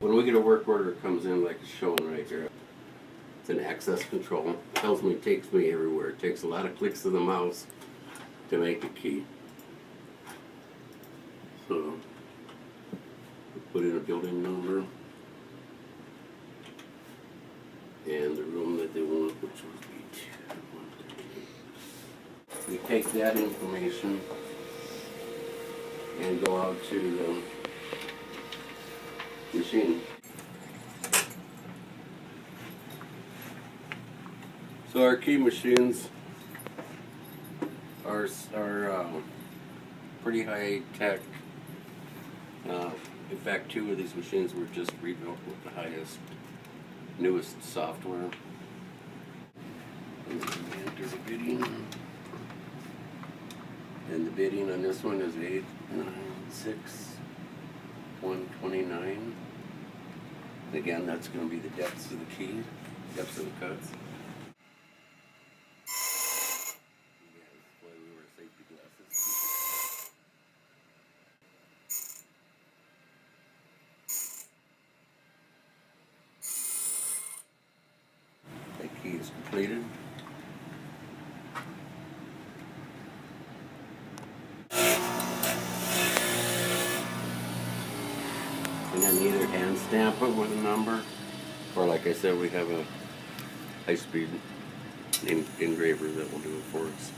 When we get a work order, it comes in like it's showing right here. It's an access control. It tells me, takes me everywhere. It takes a lot of clicks of the mouse to make a key. So, we put in a building number and the room that they want, which was B2. We take that information and go out to the machine. So our key machines are pretty high tech. In fact, 2 of these machines were just rebuilt with the highest, newest software. And then we enter the bidding. And the bidding on this one is 896,129. Again, that's going to be the depths of the key, depths of the cuts. Yeah, that's why we wear safety glasses. That key is completed. And then either hand stamp it with a number, or like I said, we have a high-speed engraver that will do it for us.